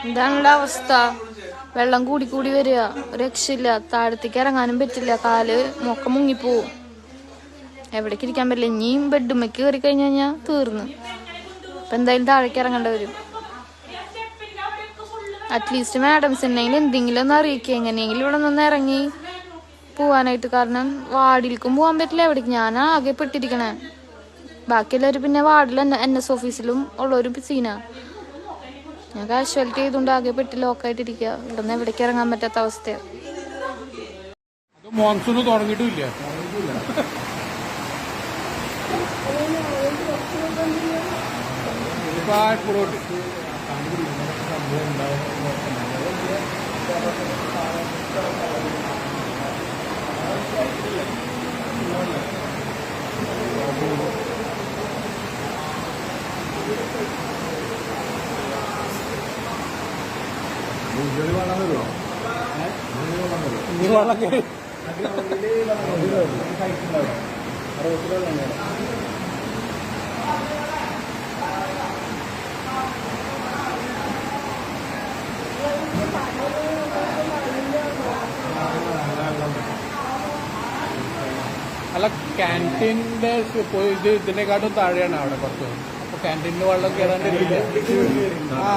ഇതാണുള്ള അവസ്ഥ. വെള്ളം കൂടി കൂടി വരിക, രക്ഷയില്ല. താഴത്തേക്ക് ഇറങ്ങാനും പറ്റില്ല, കാല് മൊക്ക മുങ്ങിപ്പോവും. എവിടേക്ക് ഇരിക്കാൻ പറ്റില്ല. ഇനിയും ബെഡുമ്മക്ക് കയറി കഴിഞ്ഞു കഴിഞ്ഞാൽ തീർന്നു. അപ്പൊ എന്തായാലും താഴേക്ക് ഇറങ്ങേണ്ട വരും. അറ്റ്ലീസ്റ്റ് മാഡംസ് ഉണ്ടെങ്കിൽ എന്തെങ്കിലും ഒന്ന് അറിയിക്കുക, എങ്ങനെയെങ്കിലും ഇവിടെ നിന്ന് ഇറങ്ങി പോവാനായിട്ട്. കാരണം വാർഡിലേക്കും പോകാൻ പറ്റില്ല, എവിടേക്ക്. ഞാൻ ആകെ പെട്ടിരിക്കണേ. ബാക്കിയുള്ളവർ പിന്നെ വാർഡിൽ NS ഓഫീസിലും ഉള്ളൊരു സീനാ. ഞാൻ കാഷ്വാലിറ്റി ചെയ്തുകൊണ്ട് ആകെ പെട്ടി ലോക്കായിട്ടിരിക്കുക. ഇവിടെ നിന്ന് എവിടേക്ക് ഇറങ്ങാൻ പറ്റാത്ത അവസ്ഥയാണ്. മോൺസൂൺ തുടങ്ങിയിട്ടില്ല. അല്ല, ക്യാൻറ്റീൻ്റെ ഇതിനെക്കാട്ടും താഴെയാണ് അവിടെ കുറച്ച്. അപ്പൊ ക്യാൻറ്റീനിൽ വെള്ളം കയറാണ്ടിരിക്കില്ല. ആ